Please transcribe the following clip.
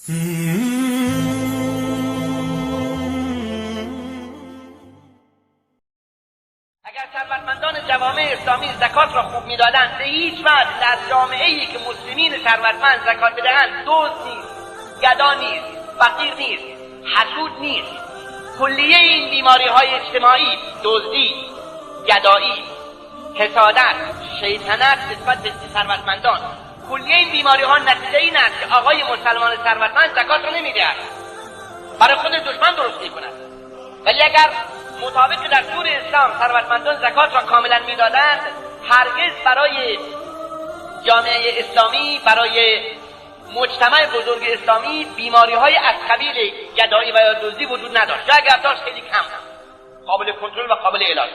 اگر ثروتمندان جوامع اسلامی زکات را خوب میدادند، به هیچ وجه در جامعه‌ای که مسلمین ثروتمند زکات بدهند دزد نیست، گدا نیست، فقیر نیست، حسود نیست. کلیه این بیماری‌های اجتماعی، دزدی، گدایی، حسادت، شیطنت نسبت به ثروتمندان، کلیه این بیماری‌ها نتیجه این است که آقای مسلمان ثروتمند زکات را نمی‌دهد، برای خود دشمن درست می‌کند. ولی اگر مطابق دستور اسلام ثروتمندان زکات را کاملا می‌دادند، هرگز برای جامعه اسلامی، برای مجتمع بزرگ اسلامی بیماری‌های از قبیل گدایی و یا دزدی وجود نداشت، یا اگر داشت خیلی کم، قابل کنترل و قابل علاج.